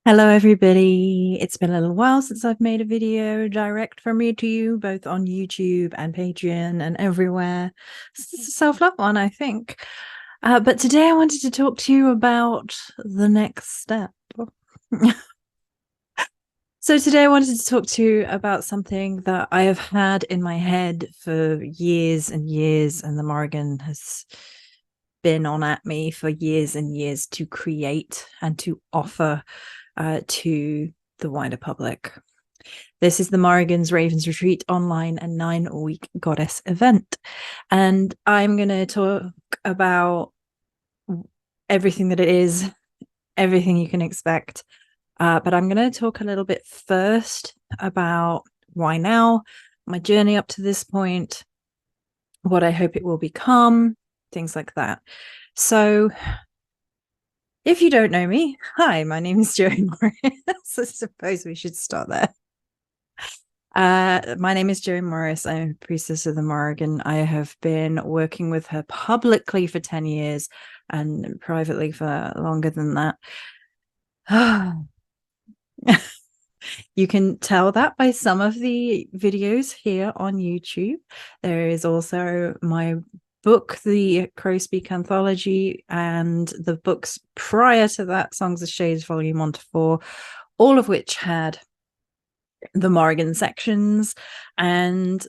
Hello, everybody. It's been a little while since I've made a video direct from me to you, both on YouTube and Patreon and everywhere. It's a self-love one, I think. But today I wanted to talk to you about the next step. So today I wanted to talk to you about something that I have had in my head for years and years, and the Morrigan has been on at me for years and years to create and to offer to the wider public. This is the Morrigan's Ravens Retreat online and 9-week goddess event. And I'm going to talk about everything that it is, everything you can expect. But I'm going to talk a little bit first about why now, my journey up to this point, what I hope it will become, things like that. So if you don't know me, hi, my name is Joey Morris. I suppose we should start there. My name is Joey Morris. I'm a priestess of the Morrigan. I have been working with her publicly for 10 years and privately for longer than that. You can tell that by some of the videos here on YouTube. There is also my book, the Crow Speak Anthology, and the books prior to that, Songs of Shades, Volume 1 to 4, all of which had the Morrigan sections. And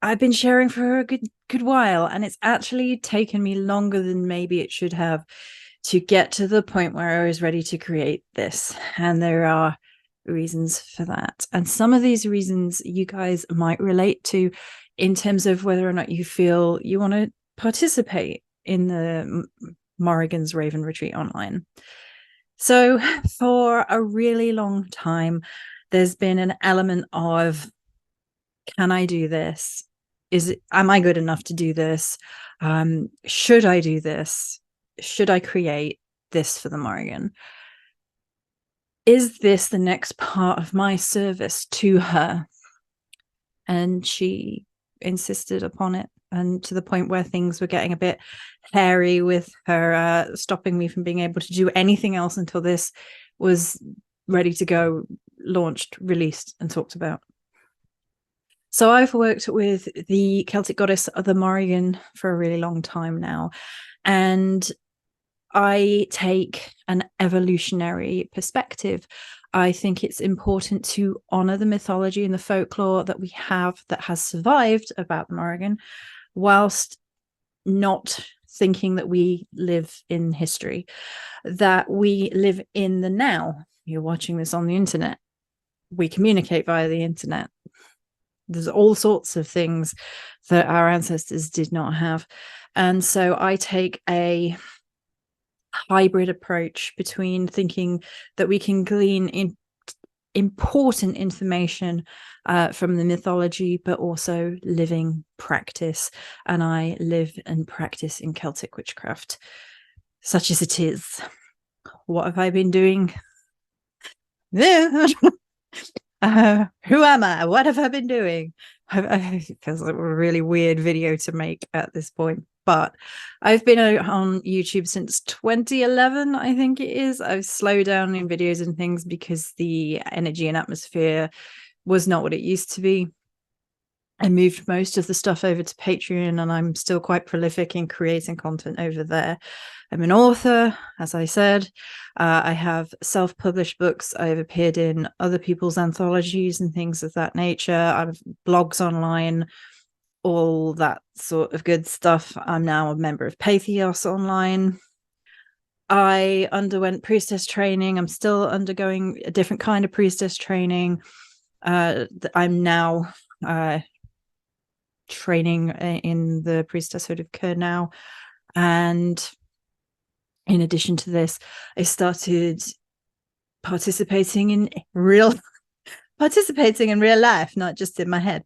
I've been sharing for a good while, and it's actually taken me longer than maybe it should have to get to the point where I was ready to create this. And there are reasons for that. And some of these reasons you guys might relate to in terms of whether or not you feel you want to participate in the Morrigan's Raven Retreat online. So for a really long time, there's been an element of, can I do this? Am I good enough to do this? Should I do this? Should I create this for the Morrigan? Is this the next part of my service to her? And she insisted upon it, and to the point where things were getting a bit hairy with her stopping me from being able to do anything else until this was ready to go, launched, released, and talked about. So I've worked with the Celtic goddess of the Morrigan for a really long time now, and I take an evolutionary perspective. I think it's important to honor the mythology and the folklore that we have that has survived about the Morrigan, whilst not thinking that we live in history, that we live in the now. You're watching this on the internet. We communicate via the internet. There's all sorts of things that our ancestors did not have. And so I take a hybrid approach between thinking that we can glean important information from the mythology, but also living practice. And I live and practice in Celtic witchcraft, such as it is. What have I been doing? Who am I? What have I been doing? It feels like a really weird video to make at this point, but I've been on YouTube since 2011, I think it is. I've slowed down in videos and things because the energy and atmosphere was not what it used to be. I moved most of the stuff over to Patreon, and I'm still quite prolific in creating content over there. I'm an author, as I said. I have self-published books. I've appeared in other people's anthologies and things of that nature. I have blogs online, all that sort of good stuff. I'm now a member of Patheos online. I underwent priestess training. I'm still undergoing a different kind of priestess training. I'm now training in the priestesshood of Kerr now. And in addition to this, I started participating in real life, not just in my head.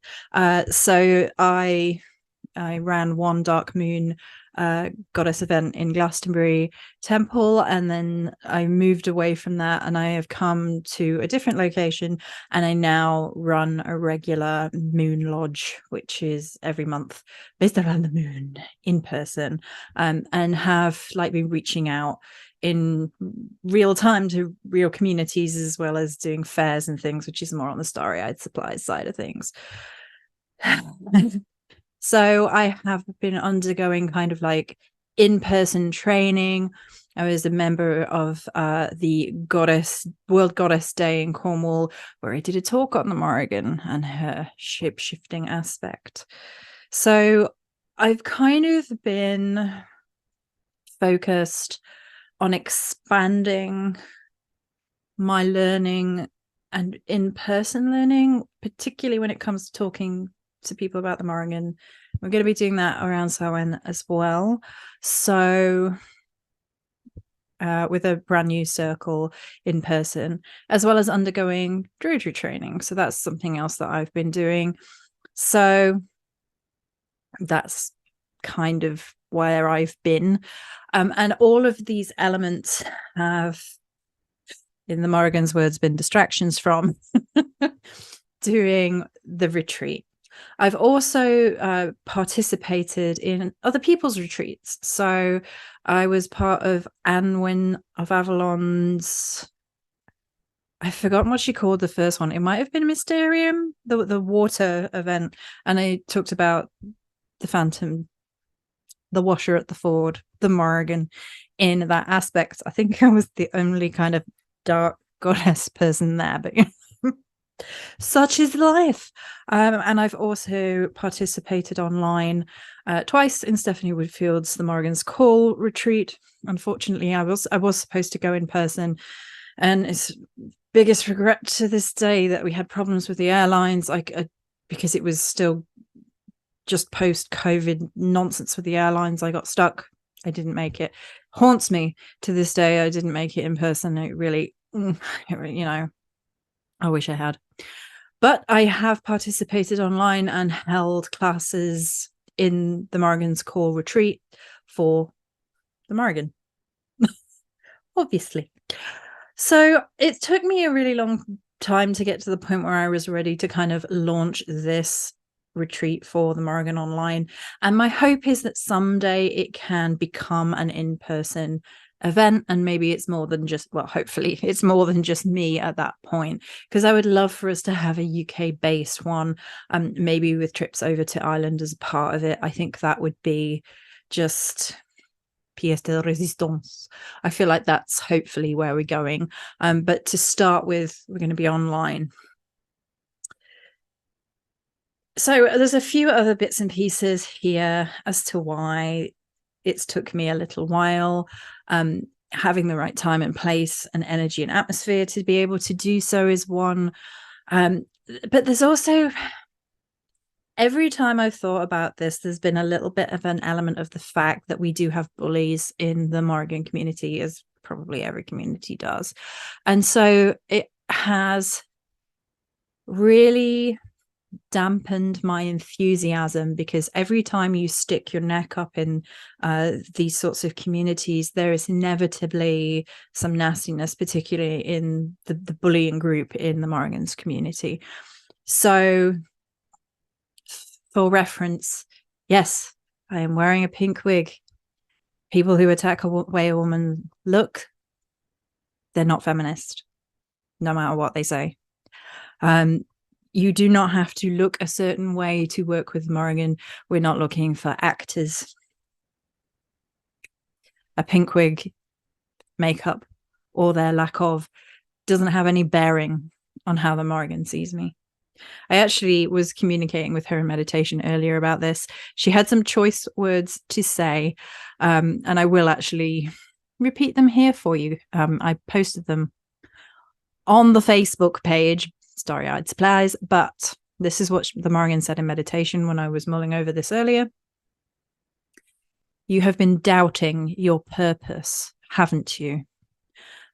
So I I ran one dark moon goddess event in Glastonbury Temple, and then I moved away from that, and I have come to a different location, and I now run a regular moon lodge, which is every month based around the moon in person, and have been reaching out in real time to real communities, as well as doing fairs and things, which is more on the starry-eyed supplies side of things. So I have been undergoing kind of in-person training. I was a member of the World Goddess Day in Cornwall, where I did a talk on the Morrigan and her shape-shifting aspect. So I've kind of been focused on expanding my learning and in-person learning, particularly when it comes to talking to people about the Morrigan. We're going to be doing that around Samhain as well. So with a brand new circle in person, as well as undergoing Druid training. So that's something else that I've been doing. So that's kind of where I've been. And all of these elements have, in the Morrigan's words, been distractions from doing the retreat. I've also participated in other people's retreats. So I was part of Anwen of Avalon's, I've forgotten what she called the first one. It might have been Mysterium, the water event. And I talked about the Phantom, the washer at the ford, the Morrigan in that aspect. I think I was the only kind of dark goddess person there, but such is life. And I've also participated online twice in Stephanie Woodfield's The Morrigan's Call retreat. Unfortunately, I was supposed to go in person, and it's biggest regret to this day that we had problems with the airlines, because it was still just post-COVID nonsense with the airlines. I got stuck. I didn't make it. Haunts me to this day. I didn't make it in person. It really, I wish I had. But I have participated online and held classes in the Morrigan's Call retreat for the Morrigan, obviously. So it took me a really long time to get to the point where I was ready to kind of launch this retreat for the Morrigan online. And my hope is that someday it can become an in-person event, and maybe it's more than just, well, hopefully it's more than just me at that point, because I would love for us to have a UK based one, maybe with trips over to Ireland as a part of it. I think that would be just pièce de résistance. I feel like that's hopefully where we're going, but to start with, we're going to be online. So there's a few other bits and pieces here as to why it's took me a little while. Having the right time and place and energy and atmosphere to be able to do so is one. But there's also, every time I've thought about this, there's been a little bit of an element of the fact that we do have bullies in the Morrigan community, as probably every community does. And so it has really dampened my enthusiasm, because every time you stick your neck up in these sorts of communities, there is inevitably some nastiness, particularly in the bullying group in the Morrigan's community. So for reference, yes, I am wearing a pink wig. People who attack the way a woman look, they're not feminist, no matter what they say. You do not have to look a certain way to work with Morrigan. We're not looking for actors. A pink wig, makeup, or their lack of doesn't have any bearing on how the Morrigan sees me. I actually was communicating with her in meditation earlier about this. She had some choice words to say, and I will actually repeat them here for you. I posted them on the Facebook page, Starry-Eyed Supplies, but this is what the Morrigan said in meditation when I was mulling over this earlier. You have been doubting your purpose, haven't you?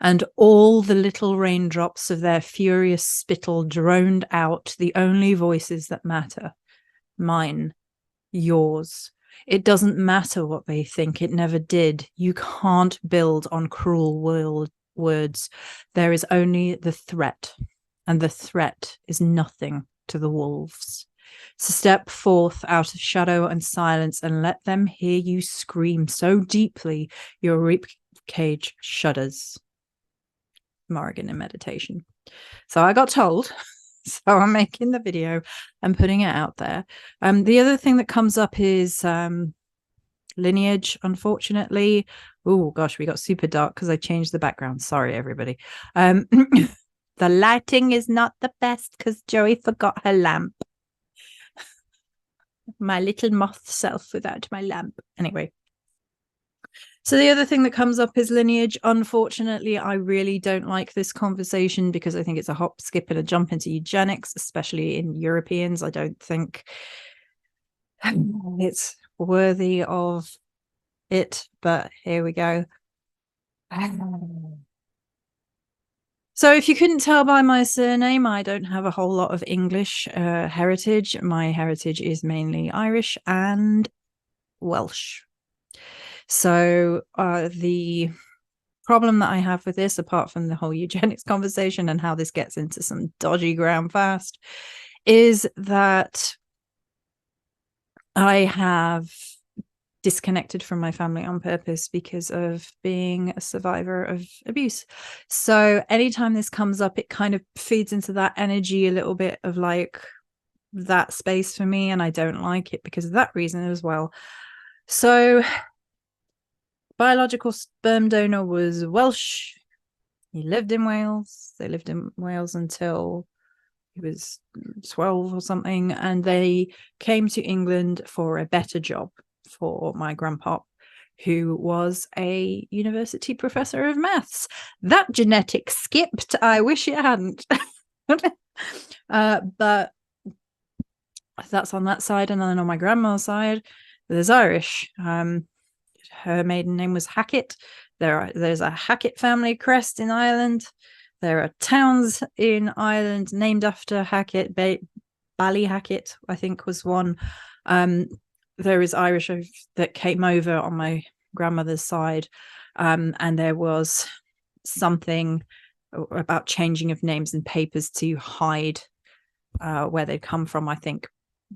And all the little raindrops of their furious spittle droned out the only voices that matter, mine yours. It doesn't matter what they think. It never did. You can't build on cruel words. There is only the threat, and the threat is nothing to the wolves. So step forth out of shadow and silence and let them hear you scream so deeply your rib cage shudders. Morrigan in meditation. So I got told, so I'm making the video and putting it out there. The other thing that comes up is lineage, unfortunately. Oh gosh, we got super dark because I changed the background. Sorry, everybody. The lighting is not the best because Joey forgot her lamp. My little moth self without my lamp. Anyway. So the other thing that comes up is lineage. Unfortunately, I really don't like this conversation because I think it's a hop, skip, and a jump into eugenics, especially in Europeans. I don't think it's worthy of it, but here we go. So if you couldn't tell by my surname, I don't have a whole lot of English heritage. My heritage is mainly Irish and Welsh. So the problem that I have with this, apart from the whole eugenics conversation and how this gets into some dodgy ground fast, is that I have disconnected from my family on purpose because of being a survivor of abuse. So anytime this comes up, it kind of feeds into that energy a little bit of like that space for me, and I don't like it because of that reason as well. So biological sperm donor was Welsh. He lived in Wales. They lived in Wales until he was 12 or something, and they came to England for a better job for my grandpa, who was a university professor of maths. That genetic skipped. I wish it hadn't. But that's on that side. And then on my grandma's side, there's Irish. Her maiden name was Hackett. There's a Hackett family crest in Ireland. There are towns in Ireland named after Hackett. Ballyhacket, I think, was one. There is Irish that came over on my grandmother's side, and there was something about changing of names and papers to hide where they'd come from, I think,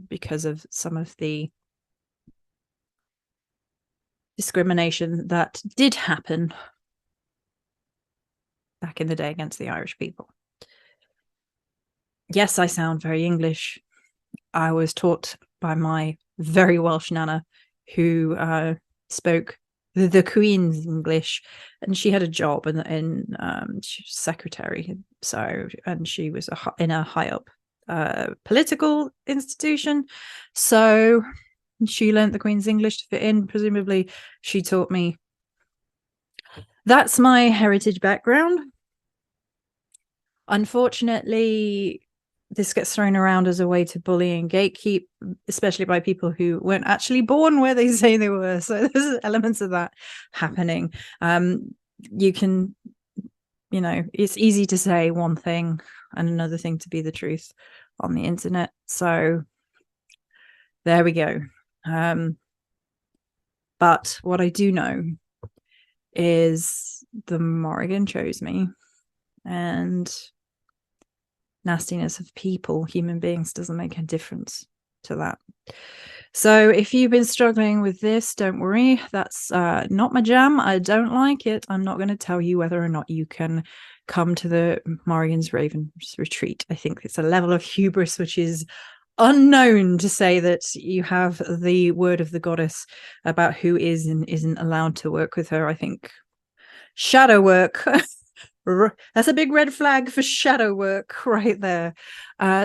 because of some of the discrimination that did happen back in the day against the Irish people. Yes, I sound very English. I was taught by my very Welsh nana, who spoke the Queen's English, and she had a job in she was secretary. So, and she was in a high up political institution. So she learned the Queen's English to fit in. Presumably, she taught me. That's my heritage background. Unfortunately, this gets thrown around as a way to bully and gatekeep, especially by people who weren't actually born where they say they were. So there's elements of that happening. You can, it's easy to say one thing and another thing to be the truth on the internet. So there we go. But what I do know is the Morrigan chose me, and nastiness of people, human beings, doesn't make a difference to that. So if you've been struggling with this, don't worry. That's not my jam. I don't like it. I'm not going to tell you whether or not you can come to the Morrigan's Raven Retreat. I think it's a level of hubris which is unknown to say that you have the word of the goddess about who is and isn't allowed to work with her. I think shadow work, that's a big red flag for shadow work right there.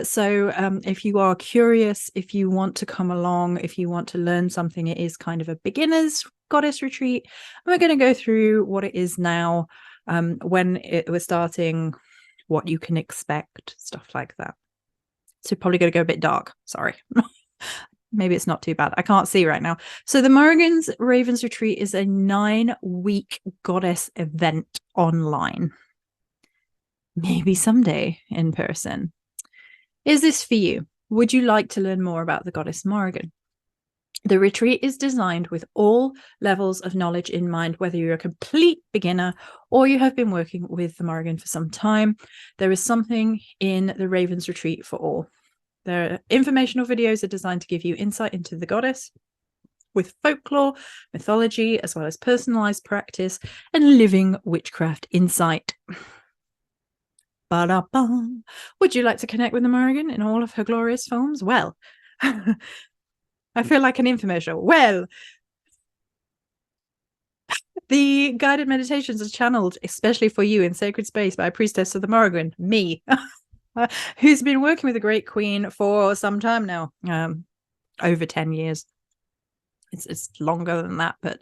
So if you are curious, if you want to come along, if you want to learn something, it is kind of a beginner's goddess retreat. And we're going to go through what it is now, when we're starting, what you can expect, stuff like that. So probably going to go a bit dark. Sorry. Maybe it's not too bad. I can't see right now. So the Morrigan's Ravens Retreat is a 9-week goddess event online. Maybe someday in person. Is this for you? Would you like to learn more about the Goddess Morrigan? The retreat is designed with all levels of knowledge in mind, whether you're a complete beginner or you have been working with the Morrigan for some time. There is something in the Raven's Retreat for all. The informational videos are designed to give you insight into the goddess with folklore, mythology, as well as personalized practice and living witchcraft insight. Ba-da-ba. Would you like to connect with the Morrigan in all of her glorious forms? Well, I feel like an infomercial. Well, the guided meditations are channeled especially for you in sacred space by a priestess of the Morrigan, me, who's been working with the Great Queen for some time now, over 10 years. It's longer than that, but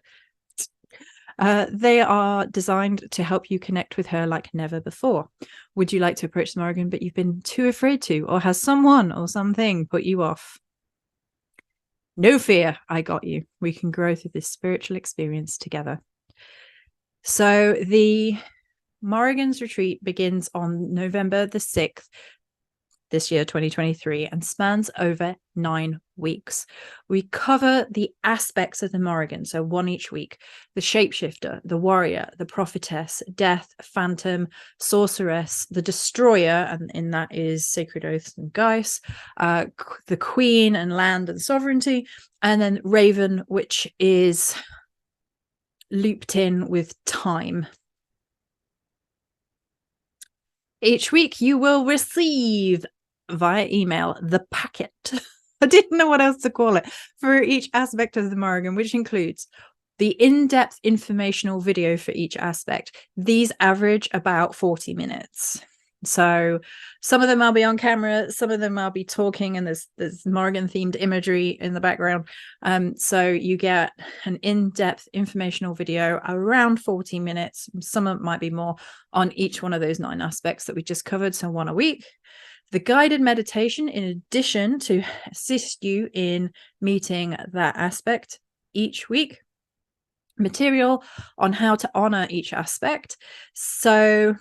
they are designed to help you connect with her like never before. Would you like to approach the Morrigan, but you've been too afraid to, or has someone or something put you off? No fear, I got you. We can grow through this spiritual experience together. So the Morrigan's Retreat begins on November the 6th, this year, 2023, and spans over 9 weeks. We cover the aspects of the Morrigan, so one each week: the shapeshifter, the warrior, the prophetess, death, phantom, sorceress, the destroyer, and in that is sacred oaths and Geis, the queen and land and sovereignty, and then raven, which is looped in with time. Each week you will receive via email the packet. I didn't know what else to call it, for each aspect of the Morrigan, which includes the in-depth informational video for each aspect. These average about 40 minutes. So some of them I'll be on camera, some of them I'll be talking, and there's Morrigan themed imagery in the background. So you get an in-depth informational video around 40 minutes. Some of it might be more on each one of those 9 aspects that we just covered, so 1 a week. The guided meditation, in addition, to assist you in meeting that aspect each week. Material on how to honor each aspect. So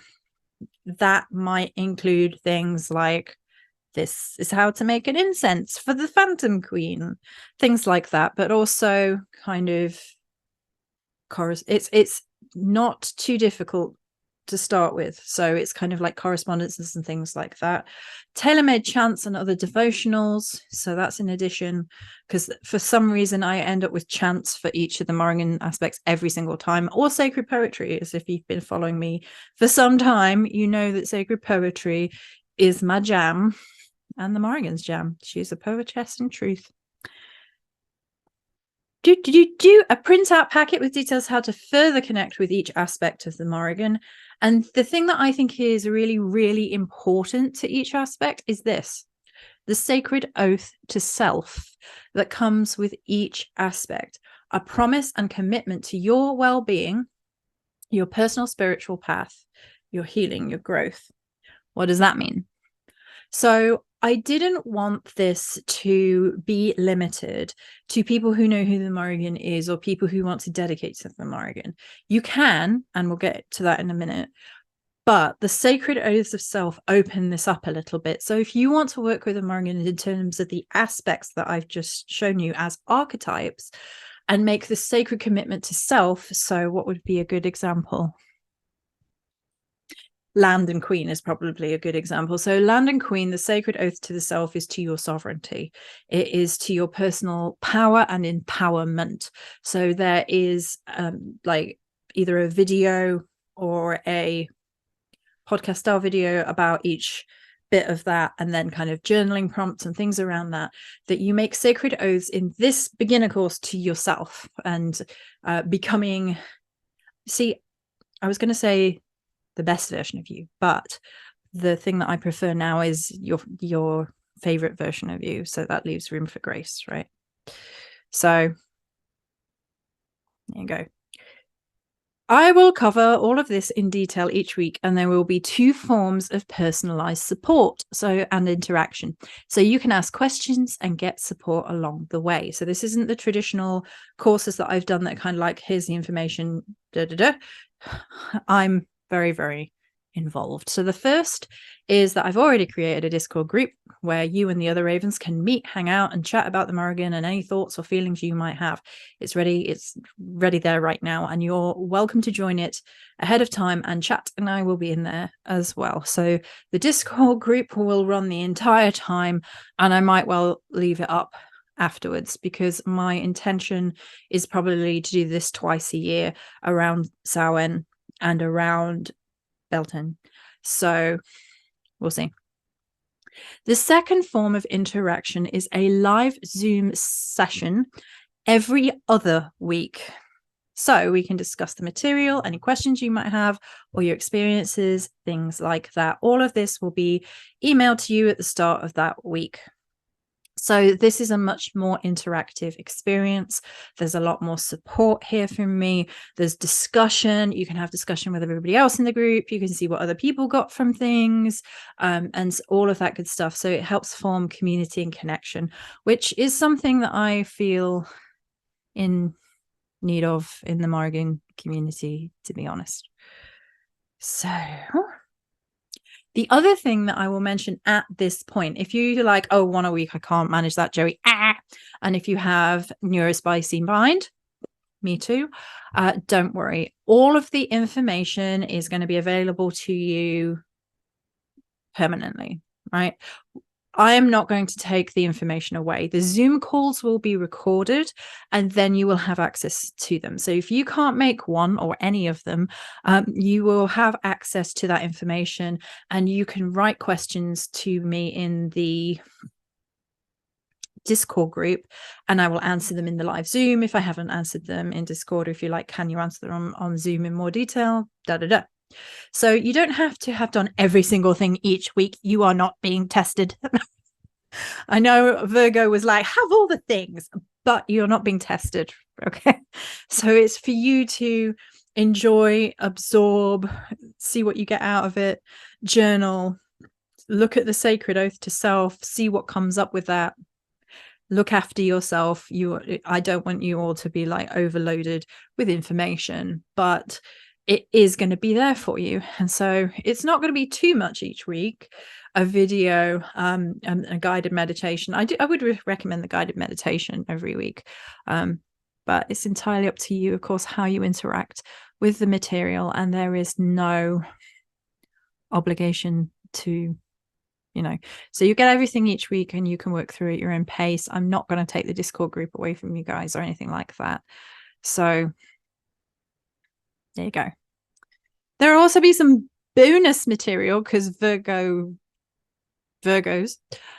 that might include things like, this is how to make an incense for the Phantom Queen, things like that, but also kind of it's not too difficult to start with, so it's kind of like correspondences and things like that. Tailor-made chants and other devotionals, so that's in addition, because for some reason I end up with chants for each of the Morrigan aspects every single time, or sacred poetry, as if you've been following me for some time, you know that sacred poetry is my jam and the Morrigan's jam. She's a poetess in truth. A printout packet with details how to further connect with each aspect of the Morrigan. And the thing that I think is really, really important to each aspect is this: the sacred oath to self that comes with each aspect, a promise and commitment to your well-being, your personal spiritual path, your healing, your growth. What does that mean? So I didn't want this to be limited to people who know who the Morrigan is, or people who want to dedicate to the Morrigan. You can, and we'll get to that in a minute, but the sacred oaths of self open this up a little bit. So if you want to work with the Morrigan in terms of the aspects that I've just shown you as archetypes, and make the sacred commitment to self, so what would be a good example? Land and Queen is probably a good example. So Land and Queen, the sacred oath to the self is to your sovereignty. It is to your personal power and empowerment. So there is like either a video or a podcast style video about each bit of that, and then kind of journaling prompts and things around that, that you make sacred oaths in this beginner course to yourself, and becoming, see, I was going to say the best version of you, but the thing that I prefer now is your favorite version of you, so that leaves room for grace, right? So there you go. I will cover all of this in detail each week, and there will be 2 forms of personalized support and interaction. So you can ask questions and get support along the way. So this isn't the traditional courses that I've done that kind of like, here's the information, I'm very, very involved. So the first is that I've already created a Discord group where you and the other Ravens can meet, hang out, and chat about the Morrigan and any thoughts or feelings you might have. It's ready there right now, and you're welcome to join it ahead of time and chat, and I will be in there as well. So the Discord group will run the entire time, and I might well leave it up afterwards, because my intention is probably to do this twice a year around Samhain and around Belton. So we'll see. The second form of interaction is a live Zoom session every other week. So we can discuss the material, any questions you might have, or your experiences, things like that. All of this will be emailed to you at the start of that week. So this is a much more interactive experience. There's a lot more support here from me. There's discussion. You can have discussion with everybody else in the group. You can see what other people got from things, and all of that good stuff. So it helps form community and connection, which is something that I feel in need of in the Morrigan community, to be honest. So the other thing that I will mention at this point, if you're like, oh, one a week, I can't manage that, Joey. And if you have neurospicy mind, me too, don't worry. All of the information is going to be available to you permanently, right? I am not going to take the information away. The Zoom calls will be recorded, and then you will have access to them. So if you can't make one or any of them, you will have access to that information, and you can write questions to me in the Discord group, and I will answer them in the live Zoom if I haven't answered them in Discord. If you're like, can you answer them on Zoom in more detail? So you don't have to have done every single thing each week. You are not being tested. I know Virgo was like, have all the things, but you're not being tested. Okay. So it's for you to enjoy, absorb, see what you get out of it, journal, look at the sacred oath to self, see what comes up with that. Look after yourself. I don't want you all to be like overloaded with information, but it is going to be there for you. And so it's not going to be too much each week. A video, and a guided meditation. I would recommend the guided meditation every week. But it's entirely up to you, of course, how you interact with the material. And there is no obligation to, so you get everything each week and you can work through at your own pace. I'm not going to take the Discord group away from you guys or anything like that. So there you go. There will also be some bonus material because Virgos,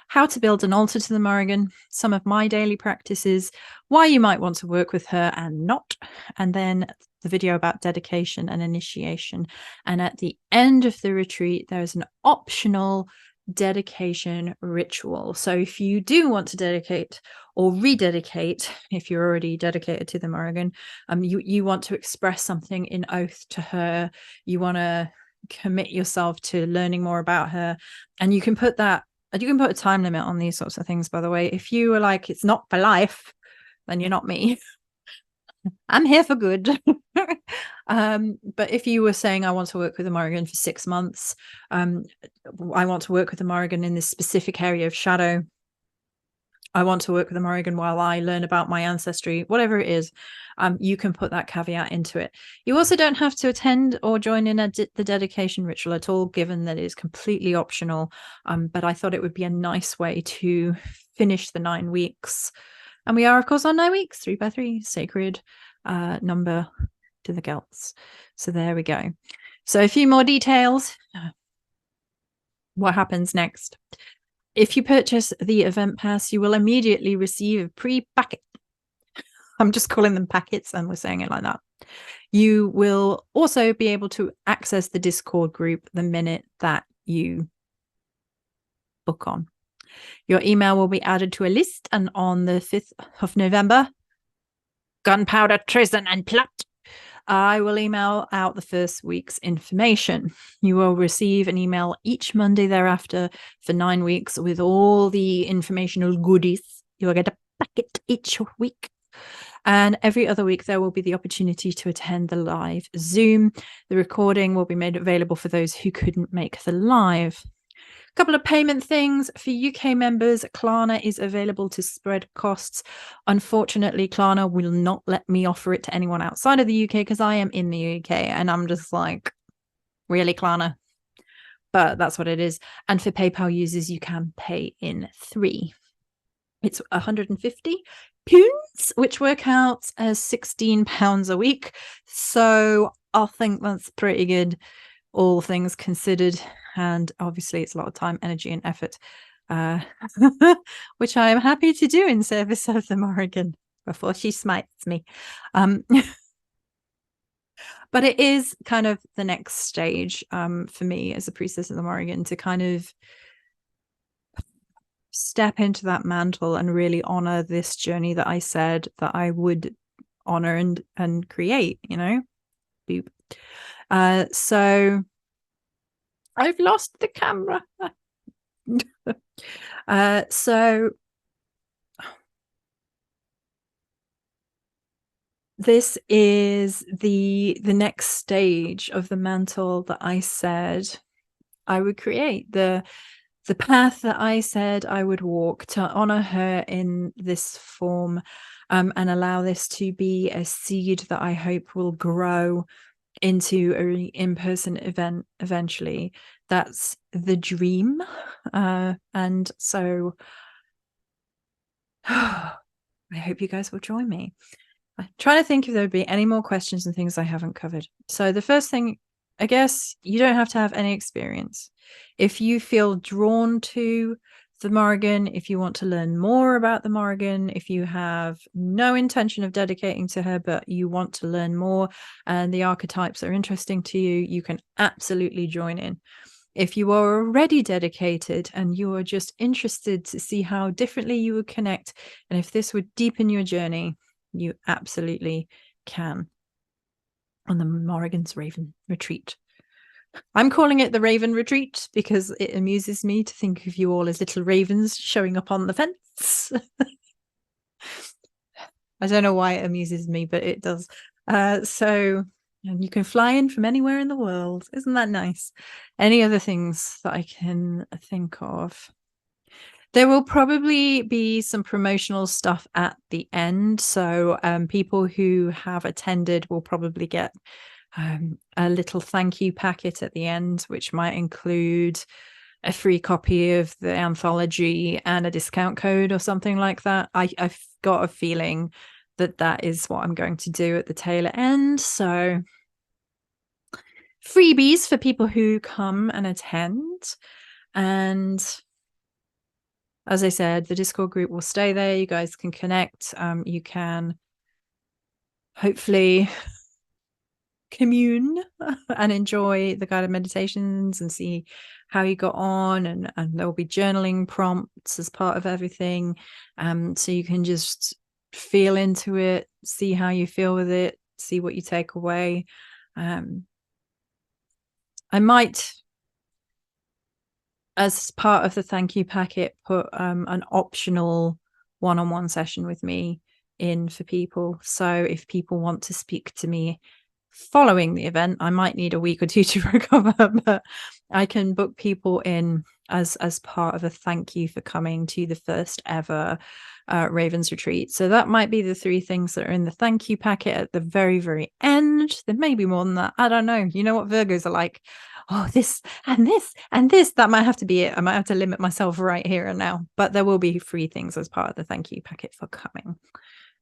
how to build an altar to the Morrigan, some of my daily practices, why you might want to work with her and not, and then the video about dedication and initiation. And at the end of the retreat, there's an optional dedication ritual. So if you do want to dedicate or rededicate, if you're already dedicated to the Morrigan, you want to express something in oath to her, you want to commit yourself to learning more about her, and you can put a time limit on these sorts of things, by the way. If you were like, it's not for life, then you're not me. I'm here for good. But if you were saying, I want to work with the Morrigan for 6 months, I want to work with the Morrigan in this specific area of shadow, I want to work with the Morrigan while I learn about my ancestry, whatever it is, you can put that caveat into it. You also don't have to attend or join in the dedication ritual at all, given that it is completely optional. But I thought it would be a nice way to finish the 9 weeks. And we are, of course, on 9 weeks, 3 by 3, sacred number to the Celts. So there we go. So a few more details. What happens next? If you purchase the event pass, you will immediately receive a pre-packet. I'm just calling them packets and we're saying it like that. You will also be able to access the Discord group the minute that you book on. Your email will be added to a list, and on the 5th of November, gunpowder, treason, and plot, I will email out the first week's information. You will receive an email each Monday thereafter for 9 weeks with all the informational goodies. You will get a packet each week. And every other week, there will be the opportunity to attend the live Zoom. The recording will be made available for those who couldn't make the live. A couple of payment things for UK members. Klarna is available to spread costs. Unfortunately, Klarna will not let me offer it to anyone outside of the UK because I am in the UK, and I'm just like, really, Klarna? But that's what it is. And for PayPal users, you can pay in 3. It's 150 pounds, which work out as £16 a week. So I think that's pretty good, all things considered. And obviously, it's a lot of time, energy, and effort, which I am happy to do in service of the Morrigan before she smites me. But it is kind of the next stage for me as a priestess of the Morrigan to kind of step into that mantle and really honor this journey that I said that I would honor and create, you know. Boop. So I've lost the camera. So this is the next stage of the mantle that I said I would create, the path that I said I would walk to honor her in this form, and allow this to be a seed that I hope will grow into an in-person event eventually. That's the dream. And so I hope you guys will join me. I'm trying to think if there would be any more questions and things I haven't covered. So the first thing, I guess, you don't have to have any experience. If you feel drawn to the Morrigan, if you want to learn more about the Morrigan, if you have no intention of dedicating to her, but you want to learn more and the archetypes are interesting to you, you can absolutely join in. If you are already dedicated and you are just interested to see how differently you would connect, and if this would deepen your journey, you absolutely can on the Morrigan's Raven Retreat. I'm calling it the Raven Retreat because it amuses me to think of you all as little ravens showing up on the fence. I don't know why it amuses me, but it does. So, and you can fly in from anywhere in the world. Isn't that nice? Any other things that I can think of? There will probably be some promotional stuff at the end. So people who have attended will probably get a little thank you packet at the end, which might include a free copy of the anthology and a discount code or something like that. I've got a feeling that that is what I'm going to do at the tail end. So freebies for people who come and attend. And as I said, the Discord group will stay there. You guys can connect. You can hopefully commune and enjoy the guided meditations and see how you got on. And there will be journaling prompts as part of everything. So you can just feel into it, see how you feel with it, see what you take away. I might, as part of the thank you packet, put an optional one-on-one session with me in for people. So if people want to speak to me following the event, I might need a week or two to recover, but I can book people in as part of a thank you for coming to the first ever Ravens Retreat. So that might be the 3 things that are in the thank you packet at the very, very end. There may be more than that. I don't know. You know what Virgos are like. Oh, this and this and this. That might have to be it. I might have to limit myself right here and now. But there will be 3 things as part of the thank you packet for coming.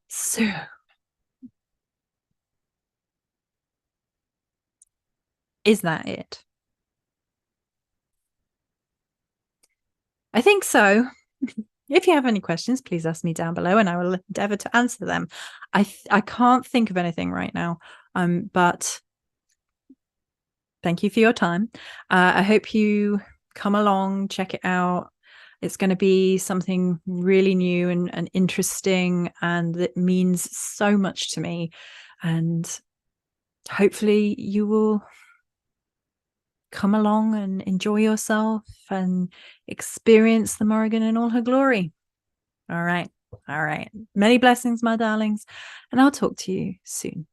So is that it? I think so. If you have any questions, please ask me down below and I will endeavor to answer them. I can't think of anything right now, but thank you for your time. I hope you come along, check it out. It's going to be something really new and interesting, and that means so much to me. And hopefully you will come along and enjoy yourself and experience the Morrigan in all her glory. All right. All right. Many blessings, my darlings, and I'll talk to you soon.